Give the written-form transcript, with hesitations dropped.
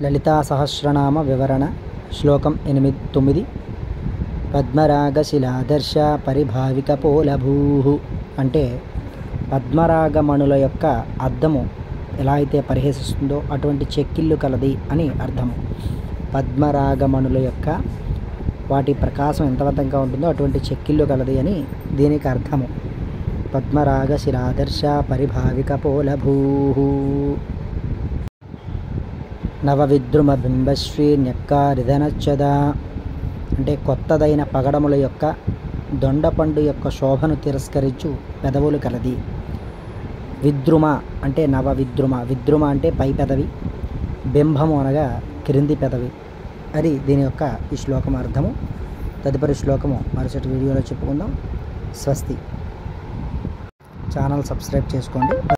లలితా సహస్రనామ వివరణ శ్లోకం 8-9 పద్మరాగశిలాదర్శ పరిభావిక పోలభూ అంటే పద్మరాగమణుల యొక్క అద్దము ఎలా అయితే పరిహసిస్తుందో అటువంటి చెక్కిళ్ళు కలది అని అర్థము. పద్మరాగమణుల యొక్క వాటి ప్రకాశం ఎంతవంతంగా ఉంటుందో అటువంటి చెక్కిళ్ళు కలది అని దీనికి అర్థము. పద్మరాగశిలాదర్శ పరిభావిక పోలభూ నవవిద్రుమ బింబశ్రీ న్యక్కారిధనచ్చద అంటే కొత్తదైన పగడముల యొక్క దొండపండు యొక్క శోభను తిరస్కరించు పెదవులు కలది. విద్రుమ అంటే నవవిద్రుమ, విద్రుమ అంటే పై పెదవి, బింబము అనగా క్రింది పెదవి అది దీని యొక్క ఈ శ్లోకం అర్థము. తదుపరి శ్లోకము మరుసటి వీడియోలో చెప్పుకుందాం. స్వస్తి. ఛానల్ సబ్స్క్రైబ్ చేసుకోండి.